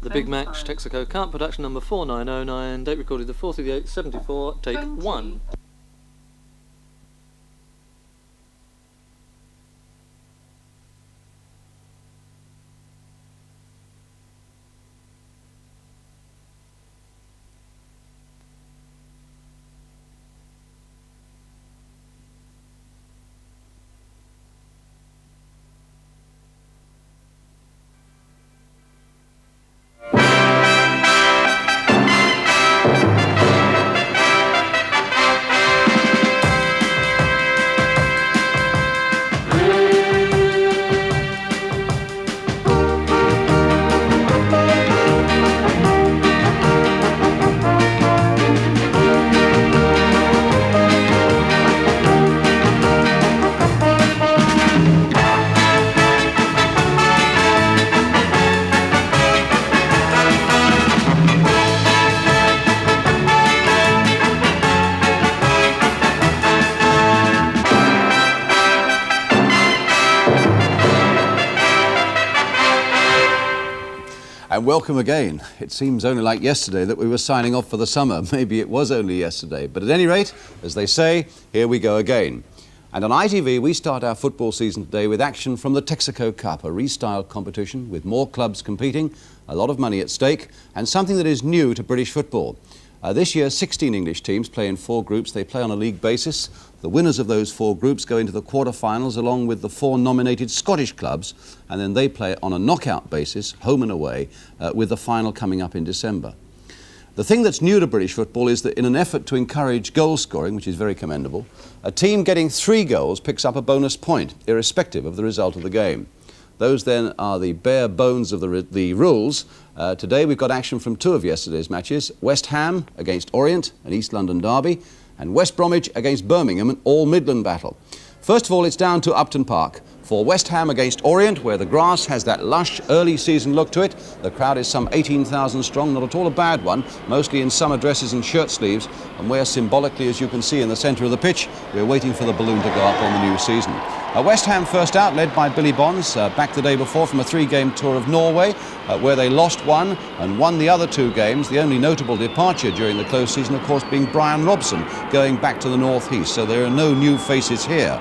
The big match, Texaco Cup, production number 4909, date recorded the 4th of the 8th, 74, take 1. And welcome again. It seems only like yesterday that we were signing off for the summer. Maybe it was only yesterday. But at any rate, as they say, here we go again. And on ITV, we start our football season today with action from the Texaco Cup, a restyled competition with more clubs competing, a lot of money at stake, and something that is new to British football. This year, 16 English teams play in 4 groups. They play on a league basis. The winners of those 4 groups go into the quarter-finals along with the 4 nominated Scottish clubs, and then they play on a knockout basis, home and away, with the final coming up in December. The thing that's new to British football is that in an effort to encourage goal scoring, which is very commendable, a team getting 3 goals picks up a bonus point, irrespective of the result of the game. Those then are the bare bones of the rules. Today we've got action from 2 of yesterday's matches, West Ham against Orient, an East London derby, and West Bromwich against Birmingham, an all-Midland battle. First of all, it's down to Upton Park for West Ham against Orient, where the grass has that lush early season look to it. The crowd is some 18,000 strong, not at all a bad one, mostly in summer dresses and shirt sleeves, and where symbolically, as you can see in the centre of the pitch, we're waiting for the balloon to go up on the new season. West Ham first out, led by Billy Bonds, back the day before from a 3-game tour of Norway, where they lost 1 and won the other 2 games. The only notable departure during the close season, of course, being Brian Robson, going back to the North East, so there are no new faces here.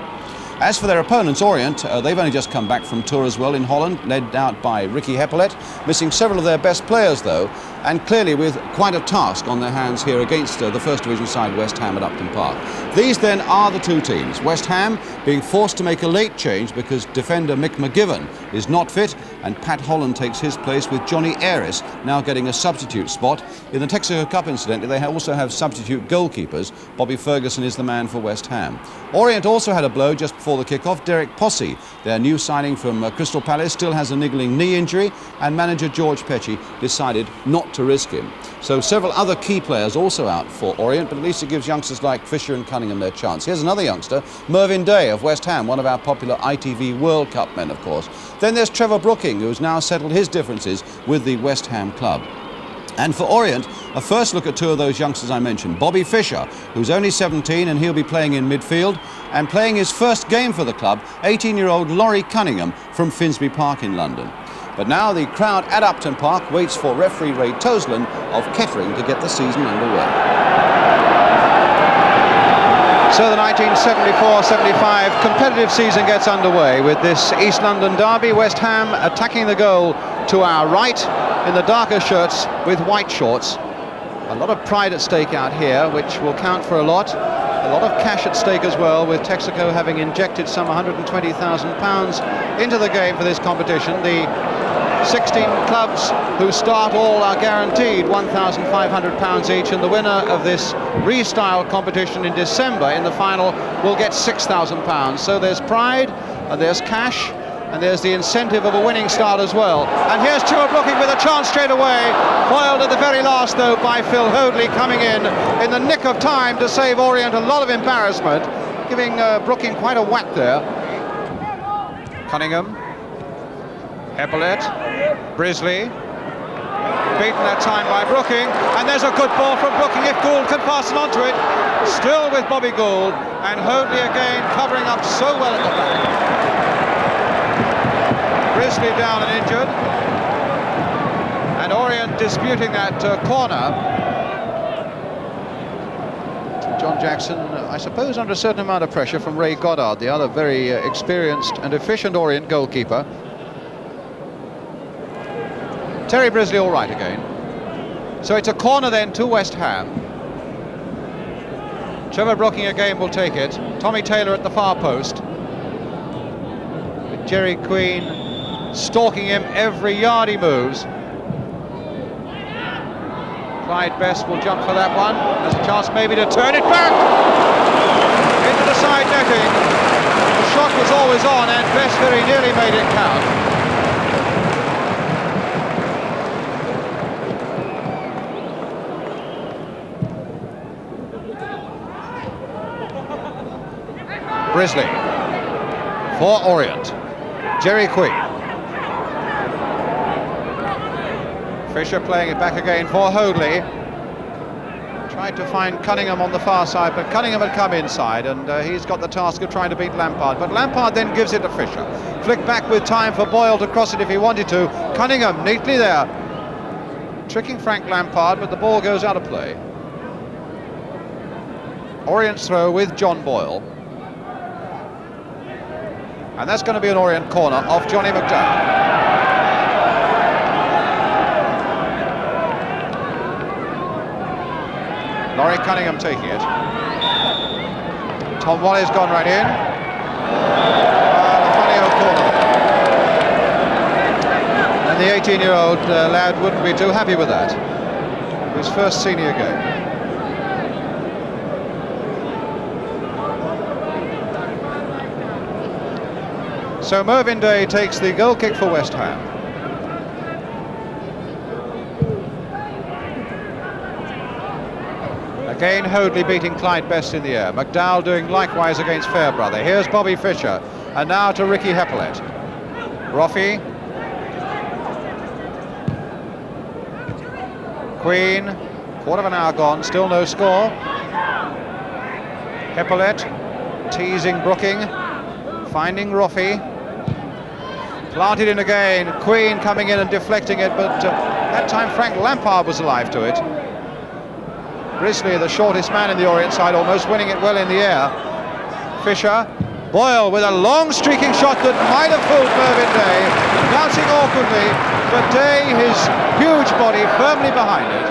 As for their opponents, Orient, they've only just come back from tour as well in Holland, led out by Ricky Heppelet, missing several of their best players though, and clearly with quite a task on their hands here against the First Division side West Ham at Upton Park. These then are the 2 teams. West Ham being forced to make a late change because defender Mick McGivern is not fit, and Pat Holland takes his place with Johnny Ayres now getting a substitute spot. In the Texaco Cup, incidentally, they also have substitute goalkeepers. Bobby Ferguson is the man for West Ham. Orient also had a blow just before the kick-off. Derek Posse, their new signing from Crystal Palace, still has a niggling knee injury, and manager George Pecci decided not to risk him. So several other key players also out for Orient, but at least it gives youngsters like Fisher and Cunningham their chance. Here's another youngster, Mervyn Day of West Ham, one of our popular ITV World Cup men, of course. Then there's Trevor Brooking, who's now settled his differences with the West Ham club. And for Orient, a first look at 2 of those youngsters I mentioned. Bobby Fisher, who's only 17 and he'll be playing in midfield, and playing his first game for the club, 18-year-old Laurie Cunningham from Finsbury Park in London. But now the crowd at Upton Park waits for referee Ray Tosland of Kettering to get the season underway. So the 1974-75 competitive season gets underway with this East London derby. West Ham attacking the goal to our right in the darker shirts with white shorts. A lot of pride at stake out here, which will count for a lot. A lot of cash at stake as well, with Texaco having injected some £120,000 into the game for this competition. The 16 clubs who start all are guaranteed £1,500 each, and the winner of this restyle competition in December in the final will get £6,000. So there's pride, and there's cash, and there's the incentive of a winning start as well. And here's Stuart Brooking with a chance straight away, foiled at the very last though by Phil Hoadley, coming in the nick of time to save Orient a lot of embarrassment, giving Brooking quite a whack there. Cunningham, Heppelet, Brisley, beaten that time by Brooking, and there's a good ball from Brooking if Gould can pass it onto it. Still with Bobby Gould, and Hoadley again covering up so well at the back. Brisley down and injured, and And Orient disputing that corner. John Jackson, I suppose, under a certain amount of pressure from Ray Goddard, the other very experienced and efficient Orient goalkeeper. Terry Brisley all right again. So it's a corner then to West Ham. Trevor Brooking again will take it. Tommy Taylor at the far post. With Jerry Queen stalking him every yard he moves. Clyde Best will jump for that one. Has a chance maybe to turn it back into the side netting. The shot was always on and Best very nearly made it count. Brisley for Orient. Jerry Queen. Fisher playing it back again for Hoadley. Tried to find Cunningham on the far side, but Cunningham had come inside, and he's got the task of trying to beat Lampard. But Lampard then gives it to Fisher. Flick back with time for Boyle to cross it if he wanted to. Cunningham neatly there, tricking Frank Lampard, but the ball goes out of play. Orient's throw with John Boyle. And that's going to be an Orient corner off Johnny McDowell. Laurie Cunningham taking it. Tom Wally's gone right in. A funny old corner. And the 18-year-old lad wouldn't be too happy with that. His first senior game. So Mervyn Day takes the goal kick for West Ham. Again, Hoadley beating Clyde Best in the air. McDowell doing likewise against Fairbrother. Here's Bobby Fischer, and now to Ricky Hepplett. Roffey. Queen, quarter of an hour gone, still no score. Hepplett teasing Brooking, finding Roffey. Planted in again, Queen coming in and deflecting it, but that time Frank Lampard was alive to it. Brisley, the shortest man in the Orient side, almost winning it well in the air. Fisher, Boyle with a long streaking shot that might have fooled Mervyn Day, bouncing awkwardly, but Day, his huge body, firmly behind it.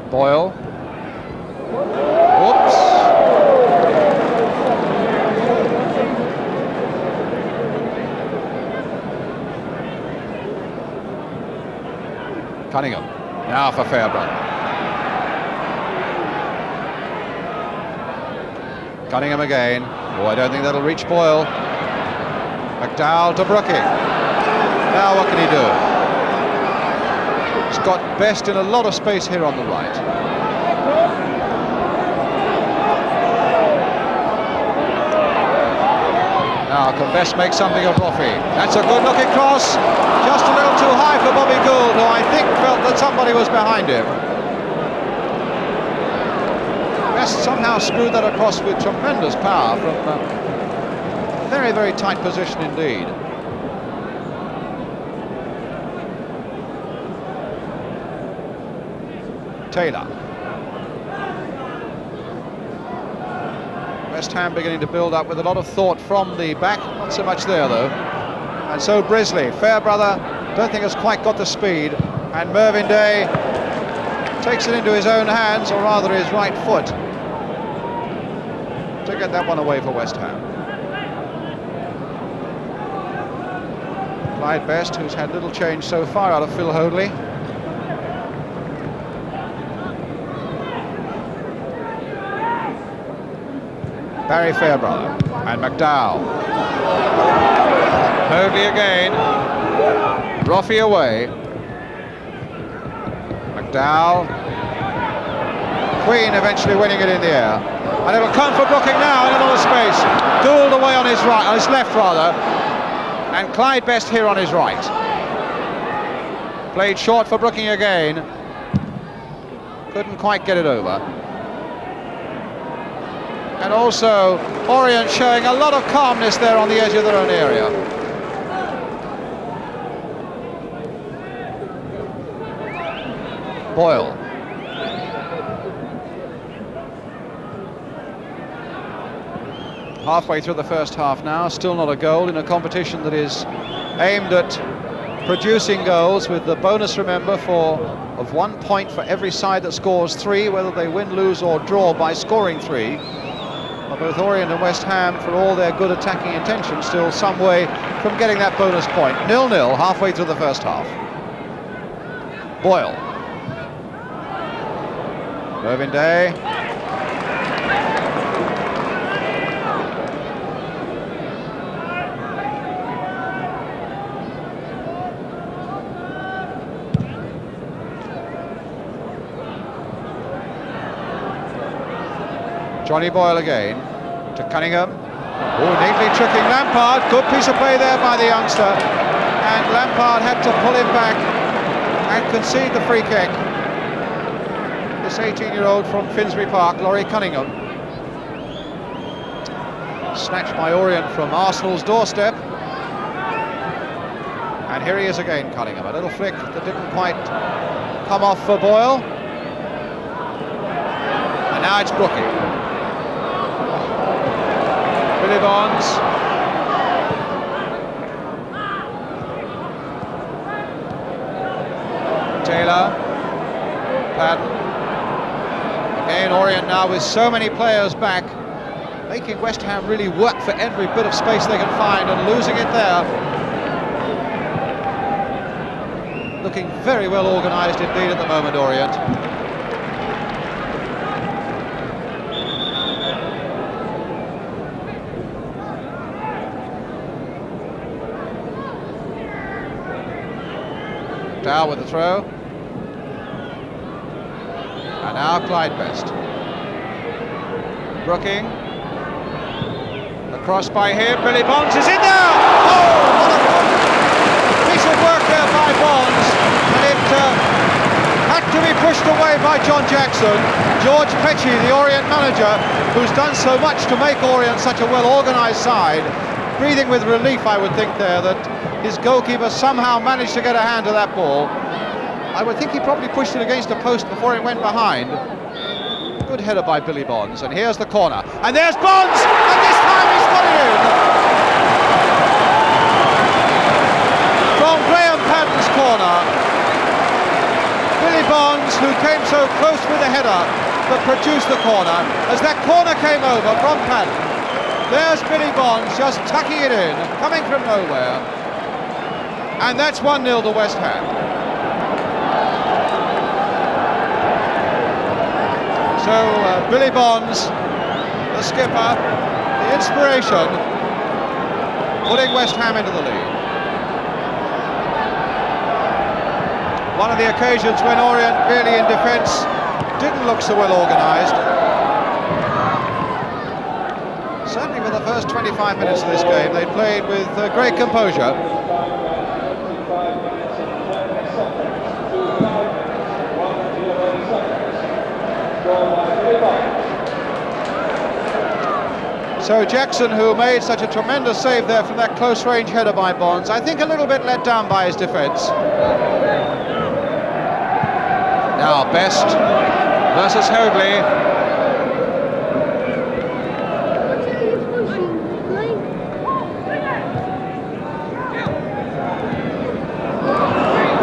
Boyle. Whoops. Cunningham. Now for Fairbrother. Cunningham again. Oh, I don't think that'll reach Boyle. McDowell to Brooking. Now what can he do? He's got Best in a lot of space here on the right. Now can Best make something of Roffey? That's a good looking cross, just a little too high for Bobby Gould, who I think felt that somebody was behind him. Best somehow screwed that across with tremendous power from a very, very tight position indeed. Taylor. West Ham beginning to build up with a lot of thought from the back, not so much there though. And so Brisley, Fairbrother, don't think has quite got the speed, and Mervyn Day takes it into his own hands, or rather his right foot, to get that one away for West Ham. Clyde Best, who's had little change so far out of Phil Hoadley. Barry Fairbrother and McDowell. Hoadley again. Roffey away. McDowell. Queen eventually winning it in the air. And it'll come for Brooking now in a lot of space. Gould away on his right, on his left rather. And Clyde Best here on his right. Played short for Brooking again. Couldn't quite get it over. And also Orient showing a lot of calmness there on the edge of their own area. Boyle. Halfway through the first half now, still not a goal in a competition that is aimed at producing goals, with the bonus, remember, of 1 point for every side that scores 3, whether they win, lose or draw by scoring 3. Well, both Orient and West Ham, for all their good attacking intentions, still some way from getting that bonus point. 0-0 halfway through the first half. Boyle. Irving Day. Johnny Boyle again to Cunningham. Oh, neatly tricking Lampard. Good piece of play there by the youngster. And Lampard had to pull him back and concede the free kick. This 18-year-old from Finsbury Park, Laurie Cunningham. Snatched by Orient from Arsenal's doorstep. And here he is again, Cunningham. A little flick that didn't quite come off for Boyle. And now it's Brooking. Billy Bonds. Taylor. Padden. Again, Orient now with so many players back, making West Ham really work for every bit of space they can find and losing it there. Looking very well organised indeed at the moment, Orient. Dow with the throw. And now Clyde Best. Brooking. The cross by him. Billy Bonds is in there! Oh, what a piece of work there by Bonds. And it had to be pushed away by John Jackson. George Petchey, the Orient manager, who's done so much to make Orient such a well-organised side, breathing with relief, I would think, there, that his goalkeeper somehow managed to get a hand to that ball. I would think he probably pushed it against a post before it went behind. Good header by Billy Bonds, and here's the corner. And there's Bonds! And this time he's got it in! From Graham Padden's corner. Billy Bonds, who came so close with the header, but produced the corner. As that corner came over from Padden, there's Billy Bonds just tucking it in, coming from nowhere. And that's 1-0 to West Ham. So Billy Bonds, the skipper, the inspiration, putting West Ham into the lead. One of the occasions when Orient really in defence didn't look so well organised. Certainly for the first 25 minutes of this game, they played with great composure. So Jackson, who made such a tremendous save there from that close-range header by Bonds, I think a little bit let down by his defence. Now Best versus Hoadley.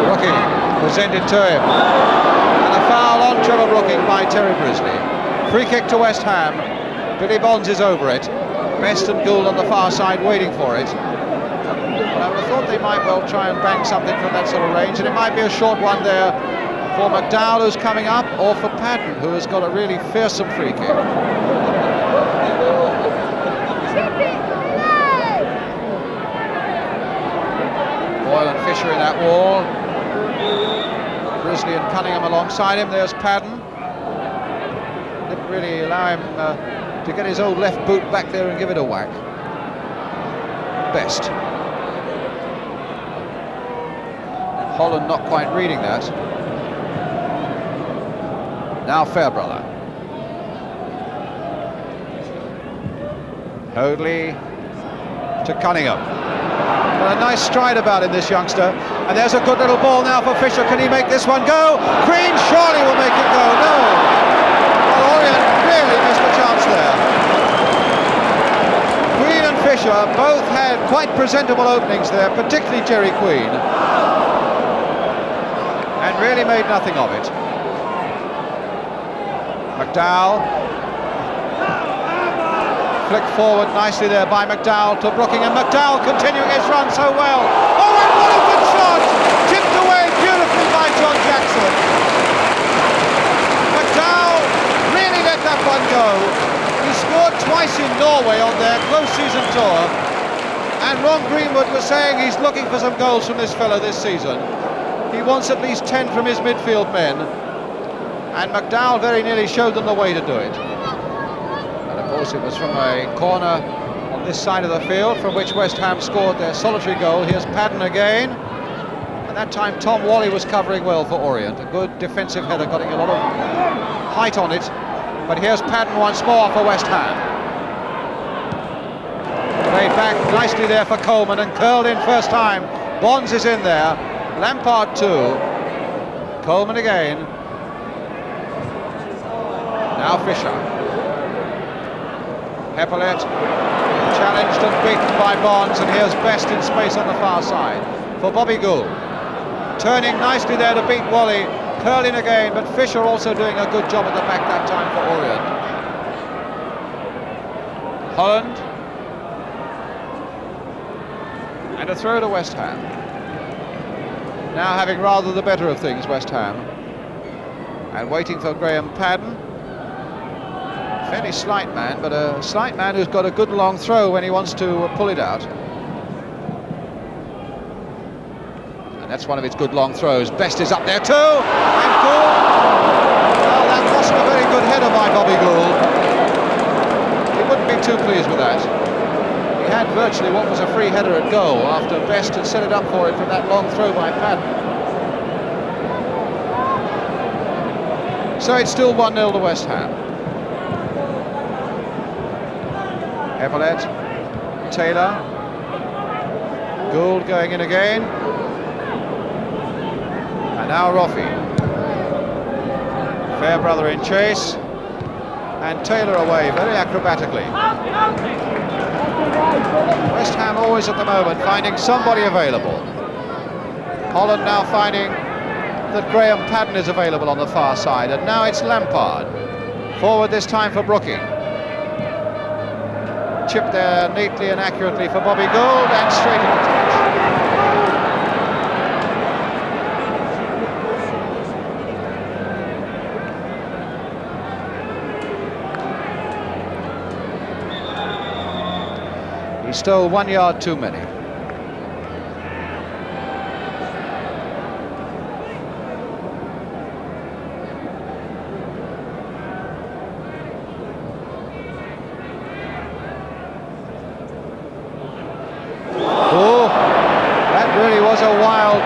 Brooking presented to him. And a foul on Trevor Brooking by Terry Brisley. Free kick to West Ham. Billy Bonds is over it. Best and Gould on the far side waiting for it. I would have thought they might well try and bang something from that sort of range, and it might be a short one there for McDowell, who's coming up, or for Padden, who has got a really fearsome free kick. Boyle and Fisher in that wall. Brisley and Cunningham alongside him. There's Padden. Didn't really allow him to get his old left boot back there and give it a whack. Best. Holland not quite reading that. Now Fairbrother. Hoadley to Cunningham. Got a nice stride about him, this youngster. And there's a good little ball now for Fisher. Can he make this one go? Green surely will make it go. No. Well, Orient really missed a chance there. Queen and Fisher both had quite presentable openings there, particularly Jerry Queen. And really made nothing of it. McDowell. Flicked forward nicely there by McDowell to Brooking, and McDowell continuing his run so well. Oh, and what a good shot! Tipped away beautifully by John Jackson. McDowell really let that one go. He scored twice in Norway on their close season tour, and Ron Greenwood was saying he's looking for some goals from this fellow this season. He wants at least 10 from his midfield men, and McDowell very nearly showed them the way to do it. Of course, it was from a corner on this side of the field from which West Ham scored their solitary goal. Here's Padden again, and that time Tom Whalley was covering well for Orient. A good defensive header, getting a lot of height on it. But here's Padden once more for West Ham. Played back nicely there for Coleman and curled in first time. Bonds is in there. Lampard too. Coleman again. Now Fisher. Heppolet challenged and beaten by Bonds, and here's Best in space on the far side for Bobby Gould. Turning nicely there to beat Whalley, curling again, but Fisher also doing a good job at the back that time for Orient. Holland. And a throw to West Ham. Now having rather the better of things, West Ham. And waiting for Graham Padden. Fairly slight man, but a slight man who's got a good long throw when he wants to pull it out. And that's one of his good long throws. Best is up there too, and Gould. Well, that wasn't a very good header by Bobby Gould. He wouldn't be too pleased with that. He had virtually what was a free header at goal after Best had set it up for him from that long throw by Padden. So it's still 1-0 to West Ham. Heppolet, Taylor, Gould going in again, and now Roffey. Fairbrother in chase, and Taylor away very acrobatically. West Ham always at the moment finding somebody available. Holland now finding that Graham Padden is available on the far side, and now it's Lampard. Forward this time for Brooking. Chip there neatly and accurately for Bobby Gould, and straight into touch. He stole 1 yard too many.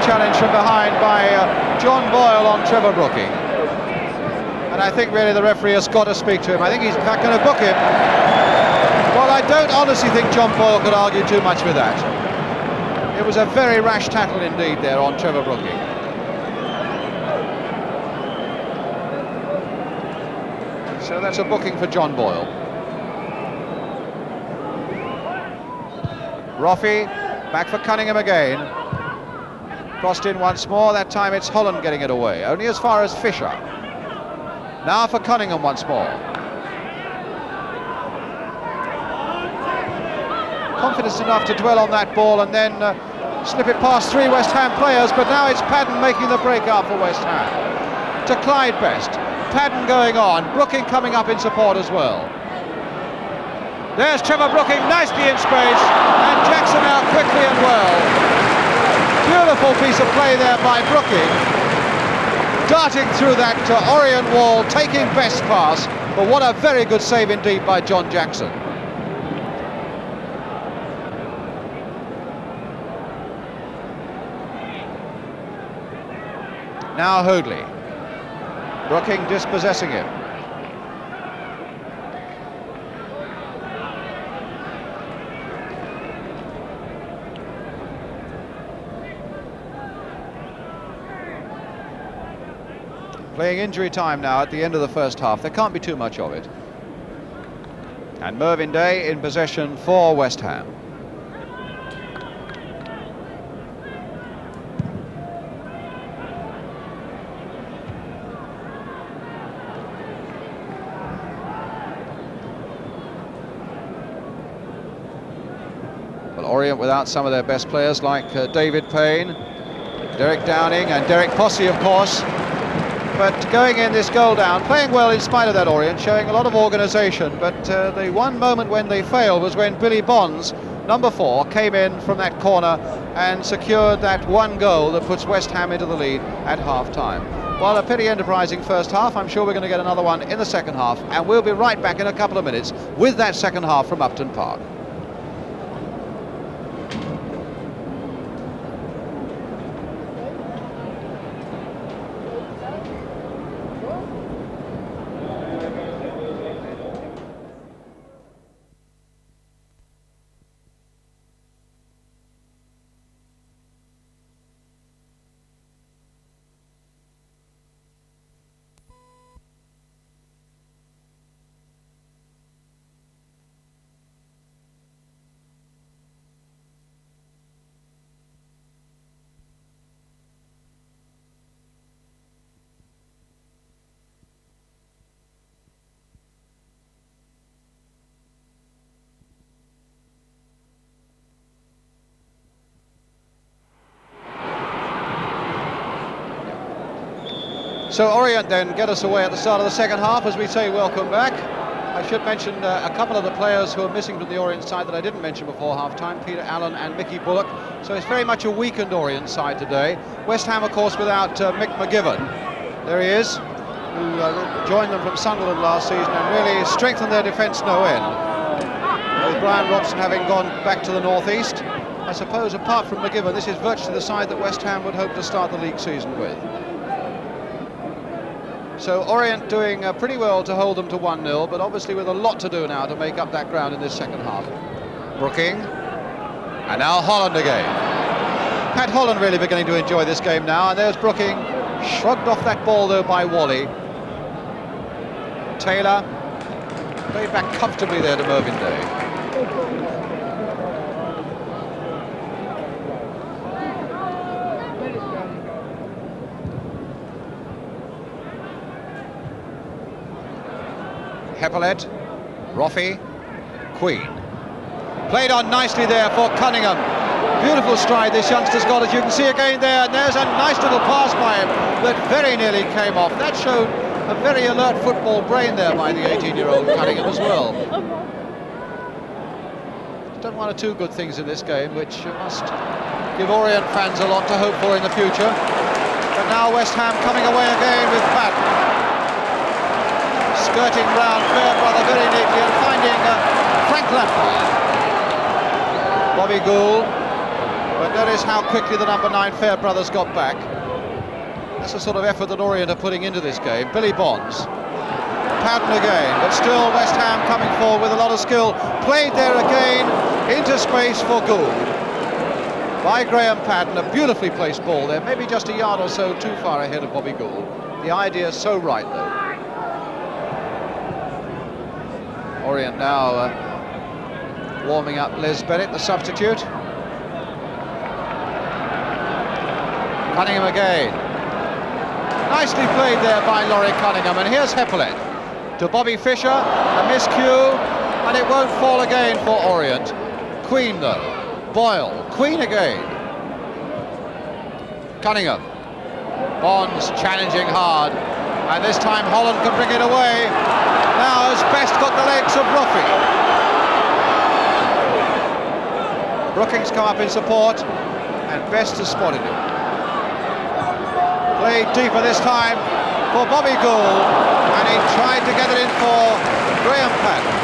Challenge from behind by John Boyle on Trevor Brooking, and I think really the referee has got to speak to him. I think he's in fact going to book him. Well, I don't honestly think John Boyle could argue too much with that. It was a very rash tackle indeed there on Trevor Brooking. So that's a booking for John Boyle. Roffey back for Cunningham again. Crossed in once more, that time it's Holland getting it away, only as far as Fisher. Now for Cunningham once more. Confidence enough to dwell on that ball and then slip it past 3 West Ham players, but now it's Padden making the break up for West Ham. To Clyde Best, Padden going on, Brooking coming up in support as well. There's Trevor Brooking nicely in space, and Jackson out quickly and well. Beautiful piece of play there by Brooking, darting through that Orient wall, taking Best's pass, but what a very good save indeed by John Jackson. Now Hoadley. Brooking dispossessing him. Playing injury time now at the end of the first half. There can't be too much of it. And Mervyn Day in possession for West Ham. Well, Orient without some of their best players like David Payne, Derek Downing and Derek Possey, of course. But going in this goal down, playing well in spite of that, Orient, showing a lot of organisation. But the one moment when they failed was when Billy Bonds, number 4, came in from that corner and secured that one goal that puts West Ham into the lead at half-time. Well, a pretty enterprising first half. I'm sure we're going to get another one in the second half, and we'll be right back in a couple of minutes with that second half from Upton Park. So Orient then get us away at the start of the second half as we say welcome back. I should mention a couple of the players who are missing from the Orient side that I didn't mention before half-time, Peter Allen and Mickey Bullock. So it's very much a weakened Orient side today. West Ham, of course, without Mick McGivern. There he is, who joined them from Sunderland last season and really strengthened their defence no end. With Brian Robson having gone back to the northeast, I suppose apart from McGivern, this is virtually the side that West Ham would hope to start the league season with. So Orient doing pretty well to hold them to 1-0, but obviously with a lot to do now to make up that ground in this second half. Brooking, and now Holland again. Pat Holland really beginning to enjoy this game now, and there's Brooking, shrugged off that ball though by Wally. Taylor, played back comfortably there to Mervyn Day. Heppolet, Roffey, Queen. Played on nicely there for Cunningham. Beautiful stride this youngster's got, as you can see again there, and there's a nice little pass by him that very nearly came off. That showed a very alert football brain there by the 18-year-old Cunningham as well. He's done one or two good things in this game, which must give Orient fans a lot to hope for in the future. But now West Ham coming away again with Patton. Skirting round Fairbrother very neatly and finding Frank Lampard. Bobby Gould, but notice how quickly the number 9 Fairbrother's got back. That's the sort of effort that Orient are putting into this game. Billy Bonds, Patton again, but still West Ham coming forward with a lot of skill. Played there again, into space for Gould. By Graham Patton, a beautifully placed ball there, maybe just a yard or so too far ahead of Bobby Gould. The idea is so right though. Orient now warming up Les Bennett, the substitute. Cunningham again. Nicely played there by Laurie Cunningham, and here's Heppolet to Bobby Fischer, a miscue, and it won't fall again for Orient. Queen though, Boyle, Queen again. Cunningham, Bonds challenging hard, and this time Holland can bring it away. Now has Best got the legs of Roffey. Brookings come up in support, and Best has spotted him. Played deeper this time for Bobby Gould, and he tried to get it in for Graham Patton.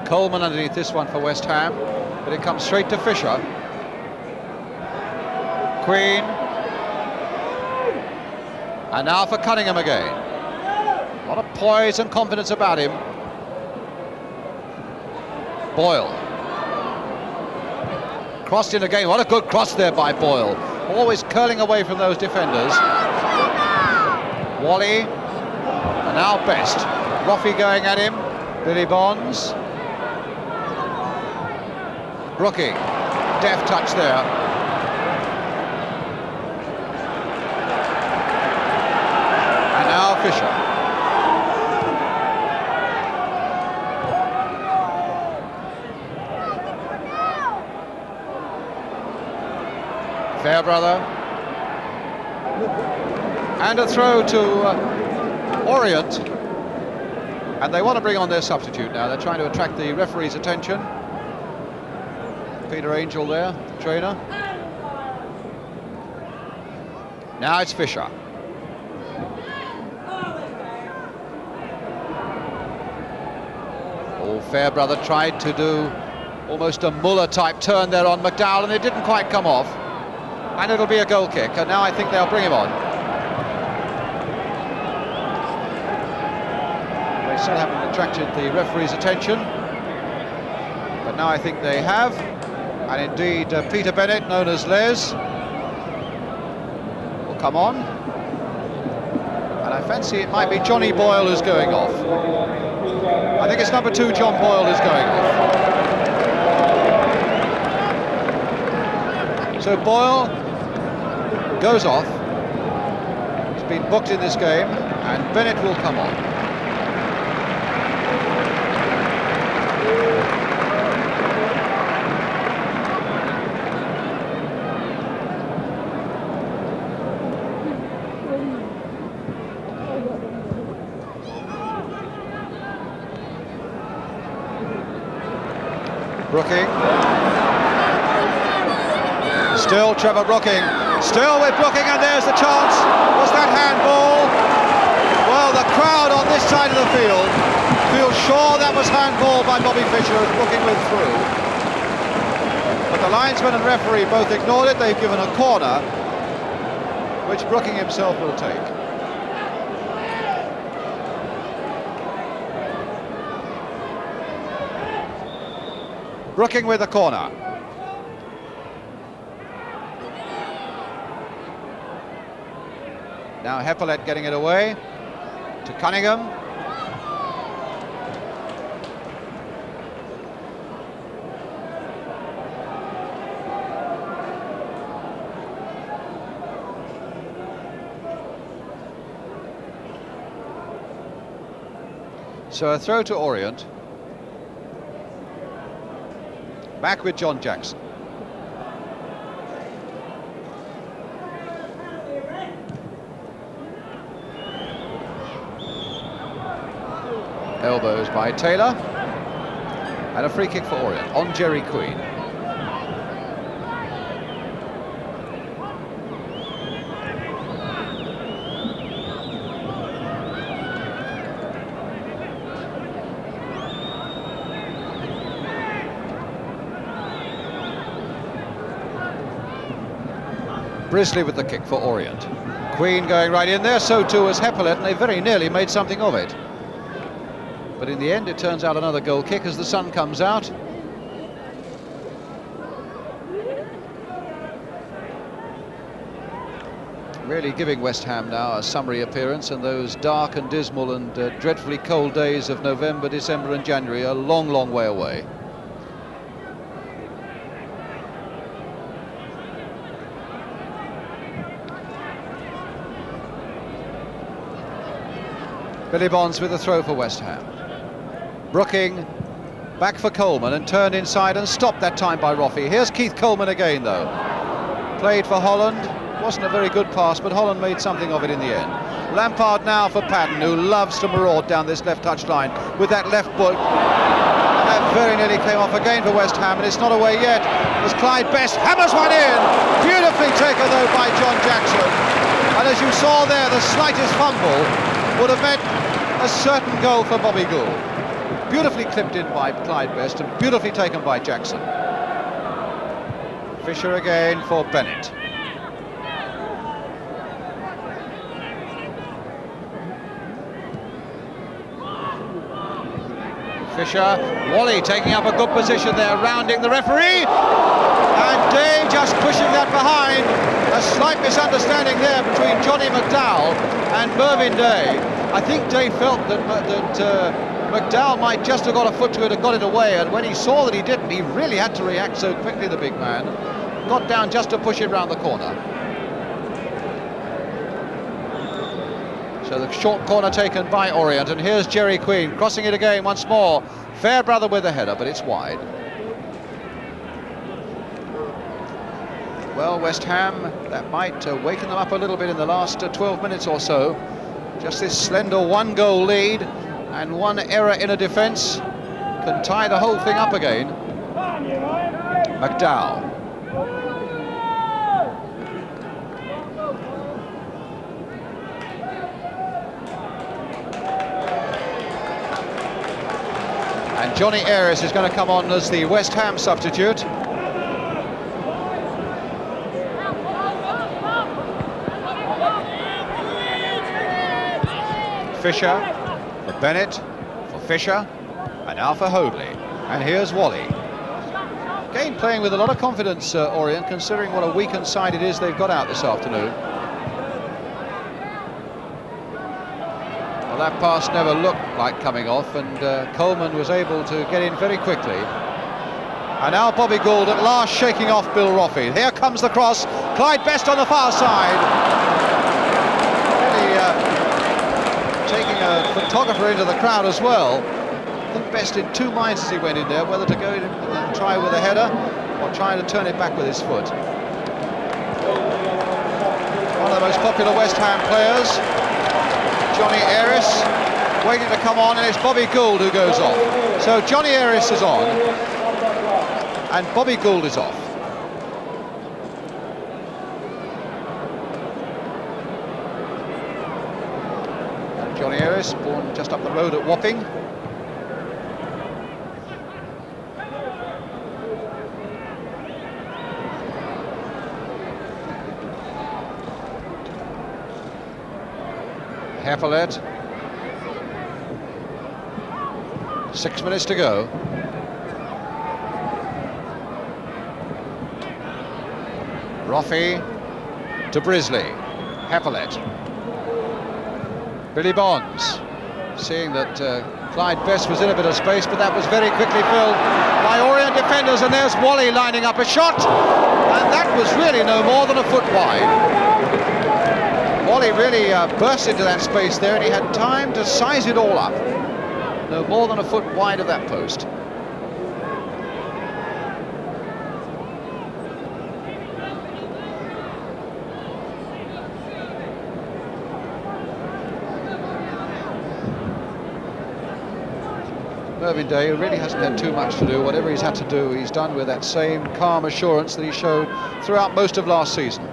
Coleman underneath this one for West Ham, but it comes straight to Fisher. Queen. And now for Cunningham again. A lot of poise and confidence about him. Boyle. Crossed in again. What a good cross there by Boyle. Always curling away from those defenders. Wally. And now Best. Roffey going at him. Billy Bonds. Brookie. Deft touch there. And now Fisher. Fairbrother. And a throw to Orient. And they want to bring on their substitute now. They're trying to attract the referee's attention. Peter Angel there, the trainer. Now it's Fisher. Oh, Fairbrother tried to do almost a Muller-type turn there on McDowell, and it didn't quite come off. And it'll be a goal kick, and now I think they'll bring him on. They still haven't attracted the referee's attention, but now I think they have. And indeed, Peter Bennett, known as Les, will come on. And I fancy it might be Johnny Boyle who's going off. I think it's number 2, John Boyle, who's going off. So Boyle goes off. He's been booked in this game, and Bennett will come on. Brooking. Still Trevor Brooking. Still with Brooking, and there's the chance. Was that handball? Well, the crowd on this side of the field feels sure that was handball by Bobby Fischer as Brooking went through. But the linesman and referee both ignored it. They've given a corner, which Brooking himself will take. Brooking with the corner. Now Heppelet getting it away to Cunningham. So a throw to Orient. Back with John Jackson. Elbows by Taylor. And a free kick for Orient on Jerry Queen. Brisley with the kick for Orient. Queen going right in there, so too was Heppelet, and they very nearly made something of it. But in the end, it turns out another goal kick as the sun comes out. Really giving West Ham now a summary appearance, and those dark and dismal and dreadfully cold days of November, December and January are a long, long way away. Billy Bonds with a throw for West Ham. Brooking back for Coleman and turned inside and stopped that time by Roffey. Here's Keith Coleman again though. Played for Holland. Wasn't a very good pass, but Holland made something of it in the end. Lampard now for Patton, who loves to maraud down this left touchline with that left foot. And that very nearly came off again for West Ham, and it's not away yet. As Clyde Best hammers one in. Beautifully taken though by John Jackson. And as you saw there, the slightest fumble would have meant a certain goal for Bobby Gould. Beautifully clipped in by Clyde Best and beautifully taken by Jackson. Fisher again for Bennett. Fisher, Wally taking up a good position there, rounding the referee, and Day just pushing that behind. A slight misunderstanding there between Johnny McDowell and Mervyn Day. I think Day felt that McDowell might just have got a foot to it and got it away, and when he saw that he didn't, he really had to react so quickly, the big man. Got down just to push it round the corner. So the short corner taken by Orient, and here's Jerry Queen crossing it again once more. Fairbrother with the header, but it's wide. Well, West Ham, that might waken them up a little bit in the last 12 minutes or so. Just this slender one-goal lead and one error in a defence can tie the whole thing up again. McDowell. And Johnny Ayres is going to come on as the West Ham substitute. Fisher for Bennett, for Fisher, and now for Hoadley. And here's Wally. Again, playing with a lot of confidence, Orient, considering what a weakened side it is they've got out this afternoon. Well, that pass never looked like coming off, and Coleman was able to get in very quickly. And now Bobby Gould at last shaking off Bill Roffey. Here comes the cross. Clyde Best on the far side. Really taking a photographer into the crowd as well. I think Best in two minds as he went in there, whether to go in and try with a header or trying to turn it back with his foot. One of the most popular West Ham players, Johnny Ayres, waiting to come on, and it's Bobby Gould who goes off. So Johnny Ayres is on, and Bobby Gould is off. Johnny Ayres, born just up the road at Wapping. Heffelet. 6 minutes to go. Roffey to Brisley. Heffelet. Billy Bonds, seeing that Clyde Best was in a bit of space, but that was very quickly filled by Orient defenders, and there's Wally lining up a shot, and that was really no more than a foot wide. Wally really burst into that space there, and he had time to size it all up. No more than a foot wide of that post. Mervyn Day really hasn't had too much to do. Whatever he's had to do, he's done with that same calm assurance that he showed throughout most of last season.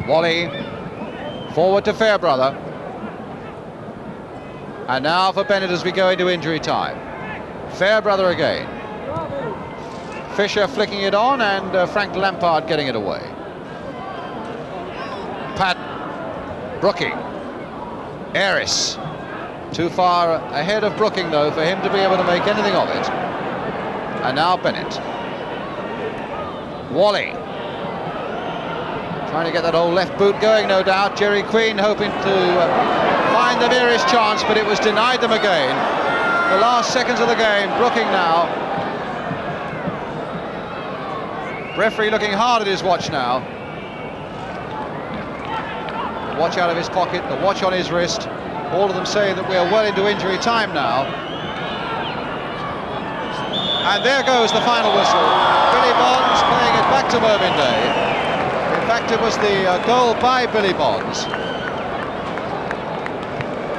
Wally, forward to Fairbrother. And now for Bennett as we go into injury time. Fairbrother again. Fisher flicking it on, and Frank Lampard getting it away. Pat Brooking. Ayres. Too far ahead of Brooking, though, for him to be able to make anything of it. And now Bennett. Wally. Trying to get that old left boot going, no doubt. Jerry Queen hoping to find the nearest chance, but it was denied them again. The last seconds of the game, Brooking now. Referee looking hard at his watch now. Watch out of his pocket, the watch on his wrist. All of them saying that we are well into injury time now. And there goes the final whistle. Billy Bonds playing it back to Mervyn Day. In fact, it was the goal by Billy Bonds,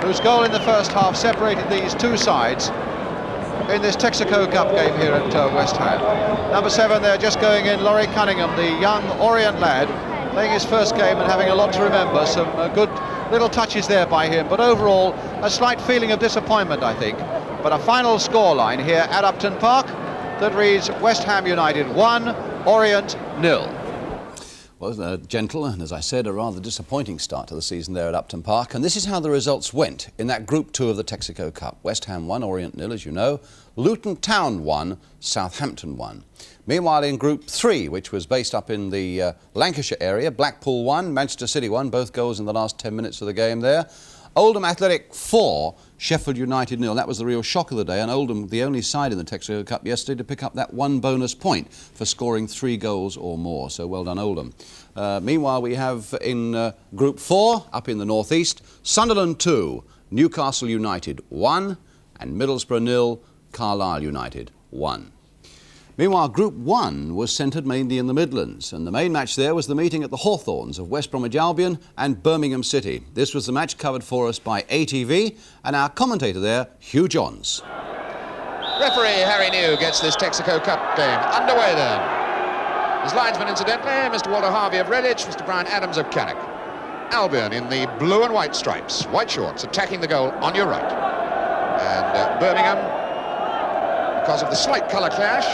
whose goal in the first half separated these two sides in this Texaco Cup game here at West Ham. Number 7 there, just going in, Laurie Cunningham, the young Orient lad, playing his first game and having a lot to remember. Some good little touches there by him, but overall a slight feeling of disappointment, I think. But a final scoreline here at Upton Park that reads West Ham United 1, Orient 0. Well, a gentle and, as I said, a rather disappointing start to the season there at Upton Park. And this is how the results went in that Group 2 of the Texaco Cup. West Ham 1, Orient 0, as you know. Luton Town 1, Southampton 1. Meanwhile, in Group 3, which was based up in the Lancashire area, Blackpool 1, Manchester City 1, both goals in the last 10 minutes of the game there. Oldham Athletic 4, Sheffield United 0. That was the real shock of the day, and Oldham the only side in the Texaco Cup yesterday to pick up that 1 bonus point for scoring 3 goals or more. So well done, Oldham. Meanwhile, we have in Group 4, up in the northeast, Sunderland 2, Newcastle United 1, and Middlesbrough 0, Carlisle United 1. Meanwhile, Group 1 was centred mainly in the Midlands, and the main match there was the meeting at the Hawthorns of West Bromwich Albion and Birmingham City. This was the match covered for us by ATV, and our commentator there, Hugh Johns. Referee Harry New gets this Texaco Cup game underway then. His linesman, incidentally, Mr. Walter Harvey of Redditch, Mr. Brian Adams of Carrick. Albion in the blue and white stripes, white shorts, attacking the goal on your right. And Birmingham, because of the slight colour clash,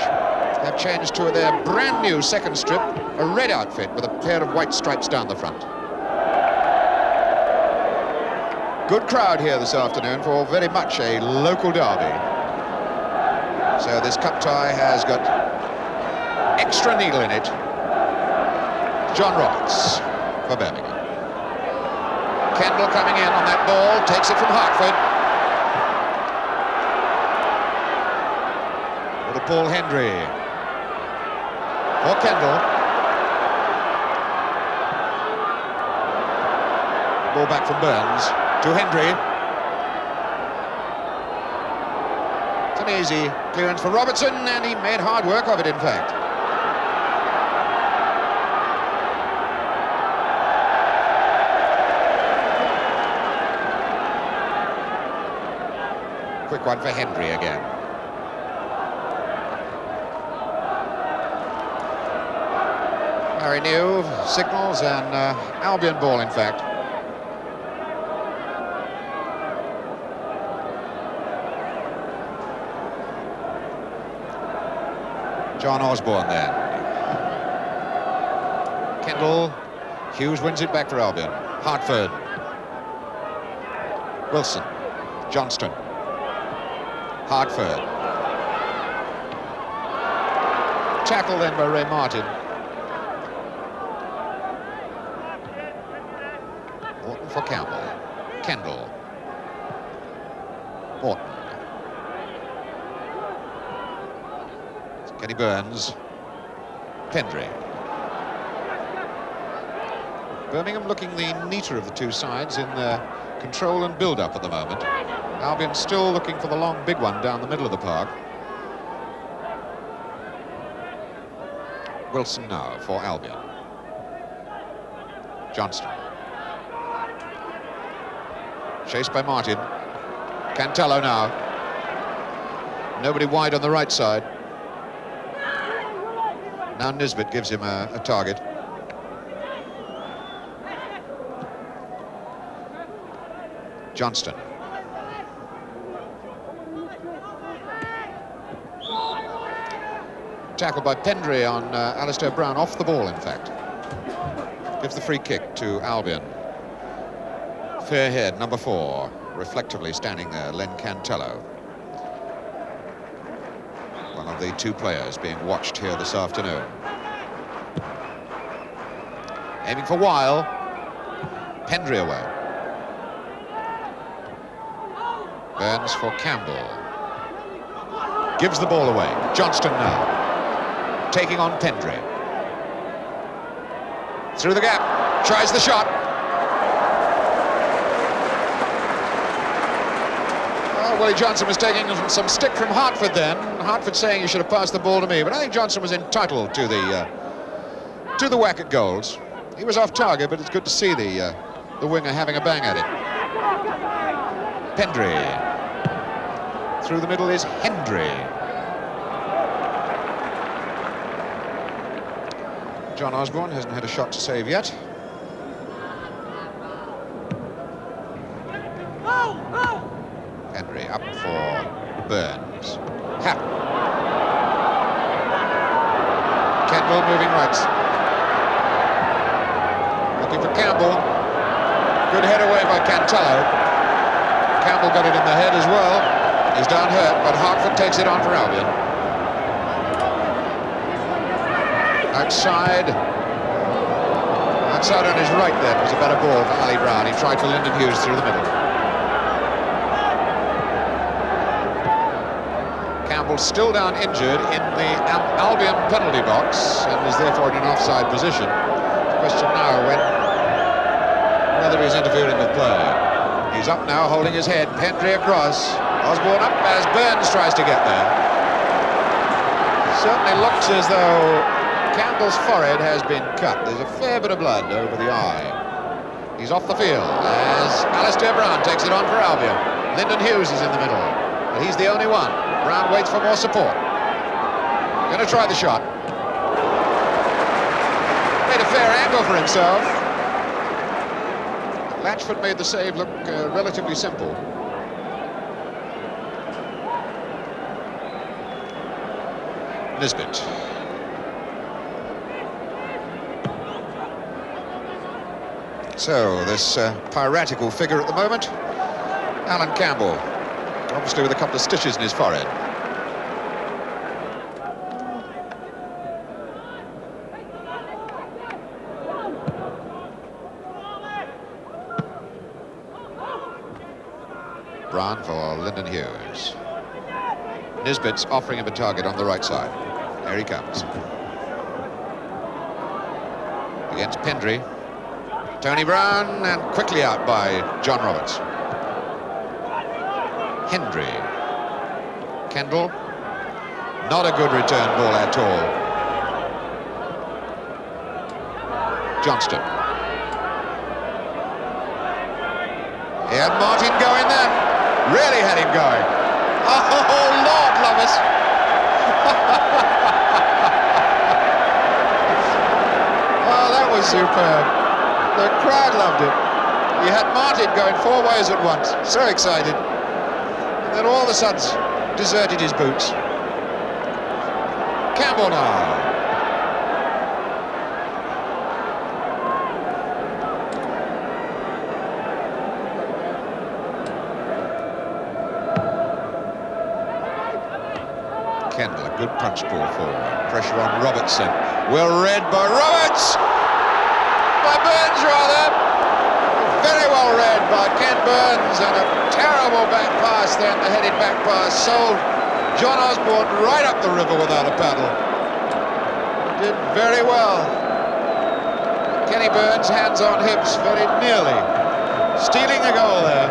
have changed to their brand new second strip, a red outfit with a pair of white stripes down the front. Good crowd here this afternoon for very much a local derby. So this cup tie has got extra needle in it. John Roberts for Birmingham. Kendall coming in on that ball, takes it from Hartford. With a Paul Hendry. For Kendall. Ball back from Burns to Hendry. It's an easy clearance for Robertson, and he made hard work of it, in fact. Quick one for Hendry again. Harry New signals, and Albion ball, in fact. John Osborne then. Kendall. Hughes wins it back for Albion. Hartford. Wilson. Johnston. Hartford. Tackle then by Ray Martin. Morton for Campbell. Kendall. Morton. Kenny Burns. Pendry. Birmingham looking the neater of the two sides in their control and build-up at the moment. Albion still looking for the long big one down the middle of the park. Wilson now for Albion. Johnston. Chased by Martin. Cantello now. Nobody wide on the right side. Now Nisbet gives him a target. Johnston. Tackled by Pendry on Alistair Brown, off the ball, in fact. Gives the free kick to Albion. Fairhead, number 4, reflectively standing there, Len Cantello. One of the two players being watched here this afternoon. Aiming for Weil. Pendry away. Burns for Campbell. Gives the ball away. Johnston now. Taking on Pendry. Through the gap. Tries the shot. Oh, Willie Johnson was taking some stick from Hartford then. Hartford saying you should have passed the ball to me. But I think Johnson was entitled to the whack at goals. He was off target, but it's good to see the winger having a bang at it. Pendry. Through the middle is Hendry. John Osborne hasn't had a shot to save yet. Hendry up for Burns. Happen. Kendall moving right. Looking for Campbell. Good head away by Cantello. Campbell got it in the head as well. He's down hurt, but Hartford takes it on for Albion. Outside on his right then was a better ball for Ali Brown. He tried for Lyndon Hughes through the middle. Campbell still down injured in the Albion penalty box and is therefore in an offside position. The question now whether he's interfering with play. He's up now holding his head. Pendry across. Osborne up as Burns tries to get there. Certainly looks as though Campbell's forehead has been cut. There's a fair bit of blood over the eye. He's off the field as Alistair Brown takes it on for Albion. Lyndon Hughes is in the middle, but he's the only one. Brown waits for more support. Going to try the shot. Made a fair angle for himself. Latchford made the save look relatively simple. Nisbet. So, this piratical figure at the moment, Alan Campbell, obviously with a couple of stitches in his forehead. Brown for Lyndon Hughes. Nisbet's offering him a target on the right side. There he comes. Against Pendry. Tony Brown, and quickly out by John Roberts. Hendry. Kendall. Not a good return ball at all. Johnston. He had Martin going then. Really had him going. Oh, Lord love us. Oh, that was superb. The crowd loved it. He had Martin going 4 ways at once. So excited. And then all of a sudden deserted his boots. Campbell now. Kendall, a good punch ball forward. Pressure on Robertson. Well read by Roberts! By Burns, rather. Very well read by Ken Burns, and a terrible back pass then, the headed back pass, sold John Osborne right up the river without a paddle. Did very well. Kenny Burns, hands on hips, very nearly stealing a goal there.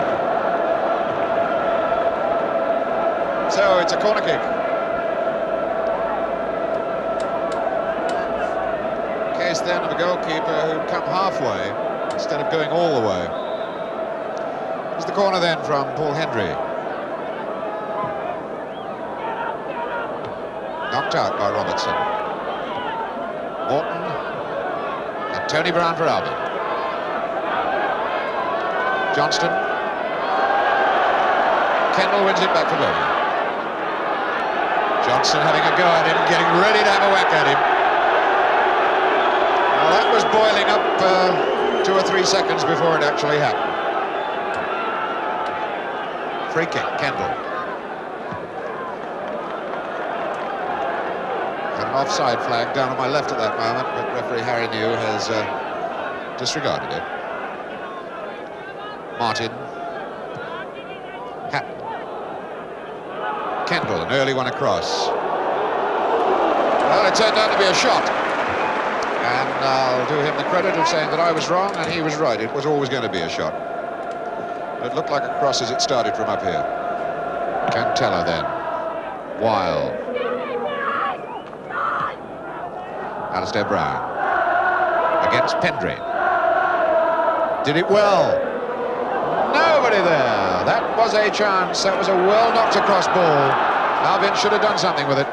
So it's a corner kick. Case then of a goalkeeper who'd come halfway instead of going all the way. It's the corner then from Paul Hendry. Knocked out by Robertson. Morton and Tony Brown for Albion. Johnston. Kendall wins it back for Birmingham. Johnson having a go at him, getting ready to have a whack at him. Well, that was boiling up 2 or 3 seconds before it actually happened. Free kick, Kendall. Got an offside flag down on my left at that moment, but referee Harry New has disregarded it. Martin. Hatton. Kendall, an early one across. Well, it turned out to be a shot. And I'll do him the credit of saying that I was wrong and he was right. It was always going to be a shot. It looked like a cross as it started from up here. Cantello then. Wild. Alistair Brown. Against Pendry. Did it well. No, nobody there. That was a chance. That was a well knocked across ball. Albion should have done something with it.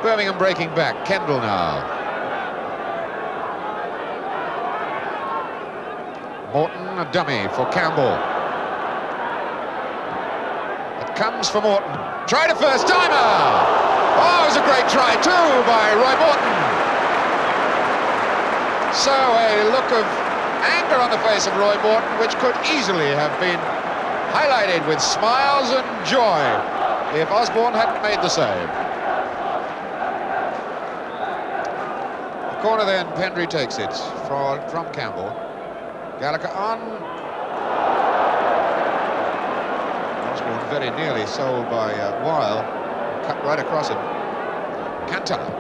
Birmingham breaking back. Kendall now. Morton, a dummy for Campbell. It comes for Morton. Tried a first timer. Oh, it was a great try too by Roy Morton. So a look of anger on the face of Roy Morton, which could easily have been highlighted with smiles and joy if Osborne hadn't made the save. The corner then, Pendry takes it from Campbell. Gallagher on. Osborne very nearly sold by Weil. Cut right across him. Cantala.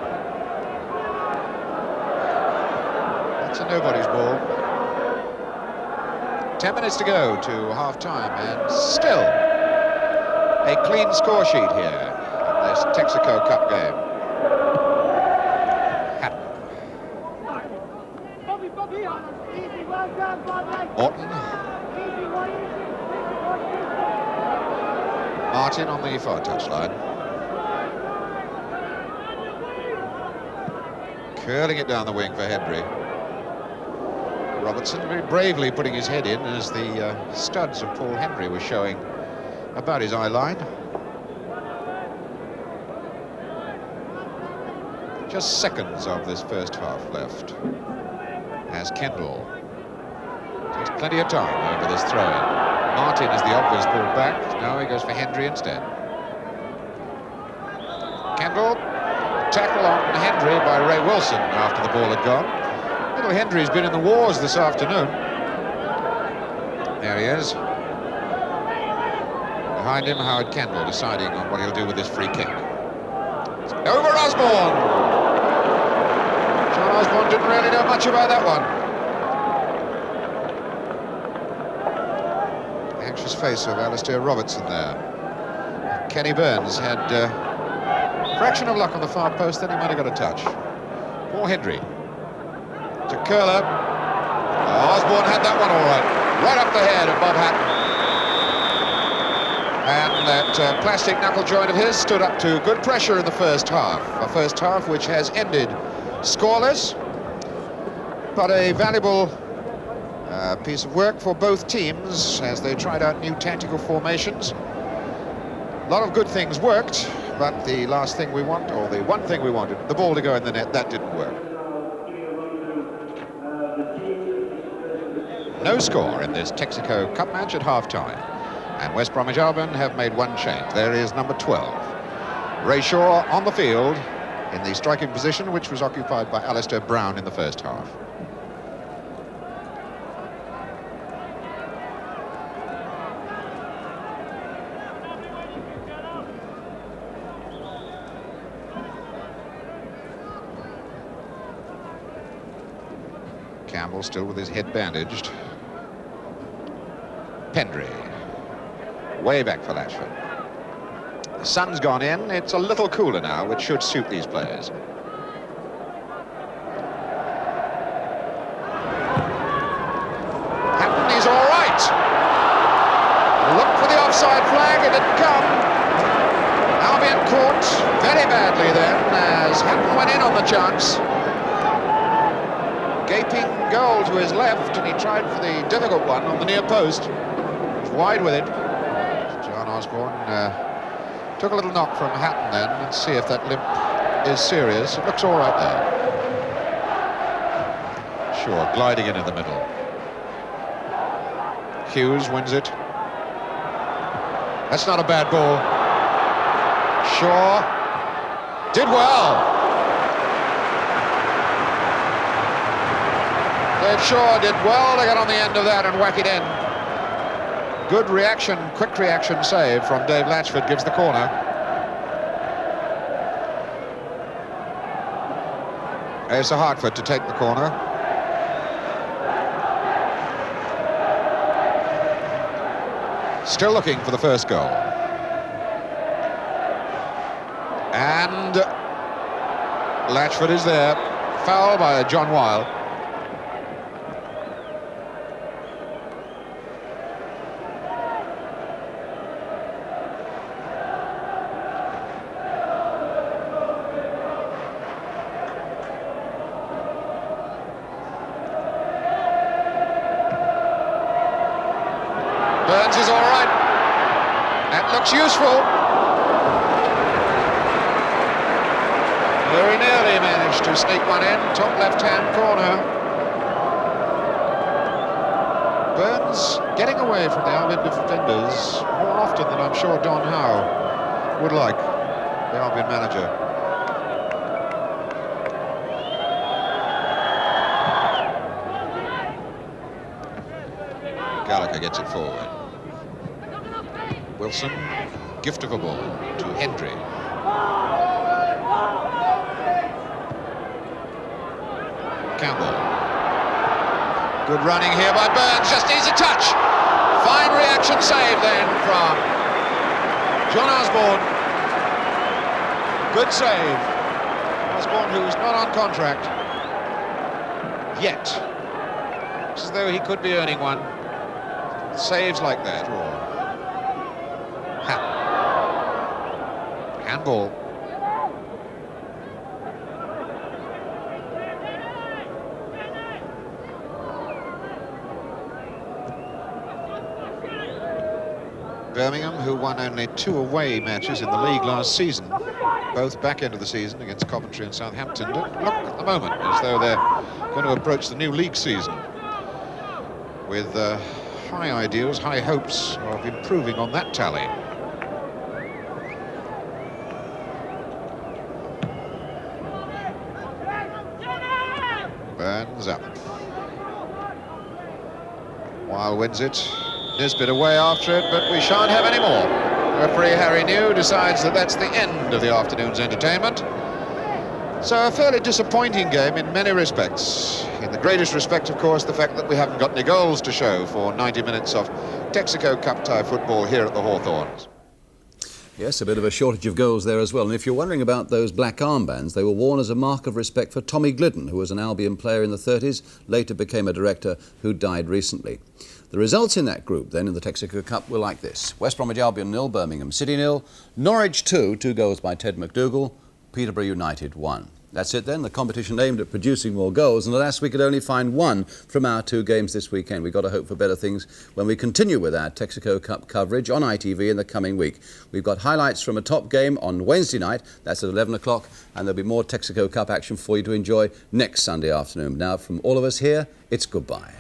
That's a nobody's ball. 10 minutes to go to half-time, and still a clean score sheet here in this Texaco Cup game. Morton. Martin on the far touchline. Curling it down the wing for Hendry. Robertson very bravely putting his head in as the studs of Paul Hendry were showing about his eye line. Just seconds of this first half left as Kendall takes plenty of time over this throw-in. Martin is the obvious ball back. Now he goes for Hendry instead. Kendall, tackle on Hendry by Ray Wilson after the ball had gone. Little Hendry's been in the wars this afternoon. There he is. Behind him, Howard Kendall deciding on what he'll do with this free kick. It's over Osborne. John Osborne didn't really know much about that one. Anxious face of Alistair Robertson there. Kenny Burns had a fraction of luck on the far post, then he might have got a touch. Paul Hendry. To Curler. Osborne had that one all right. Right up the head of Bob Hatton. And that plastic knuckle joint of his stood up to good pressure in the first half. A first half which has ended scoreless, but a valuable piece of work for both teams as they tried out new tactical formations. A lot of good things worked, but the last thing we want, or the one thing we wanted, the ball to go in the net, that didn't work. No score in this Texaco Cup match at half-time. And West Bromwich Albion have made one change. There is number 12. Ray Shaw on the field in the striking position, which was occupied by Alistair Brown in the first half. Campbell still with his head bandaged. Pendry. Way back for Latchford. The sun's gone in. It's a little cooler now, which should suit these players. Hatton is all right. Look for the offside flag. It didn't come. Albion caught very badly then as Hatton went in on the chance. Gaping goal to his left, and he tried for the difficult one on the near post. He was wide with it. John Osborne took a little knock from Hatton then. Let's see if that limp is serious. It looks all right there. Sure, gliding in the middle. Hughes wins it. That's not a bad ball. Shaw did well. Dave Shaw did well to get on the end of that and whack it in. Good reaction, quick reaction save from Dave Latchford, gives the corner. Asa Hartford to take the corner. Still looking for the first goal. And Latchford is there. Foul by John Weil. looks useful. Very nearly managed to sneak one in, top left-hand corner. Burns getting away from the Albion defenders more often than I'm sure Don Howe would like, the Albion manager. Gallagher gets it forward. Wilson, gift of a ball to Hendry. Campbell. Good running here by Burns, just needs a touch. Fine reaction save then from John Osborne. Good save. Osborne, who's not on contract yet. Looks as though he could be earning one. Saves like that. Handball. Birmingham, who won only 2 away matches in the league last season, both back end of the season against Coventry and Southampton, don't look at the moment as though they're going to approach the new league season with high ideals, high hopes of improving on that tally. Burns up. Weil wins it. Nisbet away after it, but we shan't have any more. Referee Harry New decides that that's the end of the afternoon's entertainment. So a fairly disappointing game in many respects. In the greatest respect, of course, the fact that we haven't got any goals to show for 90 minutes of Texaco Cup tie football here at the Hawthorns. Yes, a bit of a shortage of goals there as well. And if you're wondering about those black armbands, they were worn as a mark of respect for Tommy Glidden, who was an Albion player in the 30s, later became a director, who died recently. The results in that group then in the Texaco Cup were like this: West Bromwich Albion 0, Birmingham City 0, Norwich 2, 2 goals by Ted McDougall, Peterborough United 1. That's it then, the competition aimed at producing more goals, and alas, we could only find one from our 2 games this weekend. We've got to hope for better things when we continue with our Texaco Cup coverage on ITV in the coming week. We've got highlights from a top game on Wednesday night, that's at 11 o'clock, and there'll be more Texaco Cup action for you to enjoy next Sunday afternoon. Now, from all of us here, it's goodbye.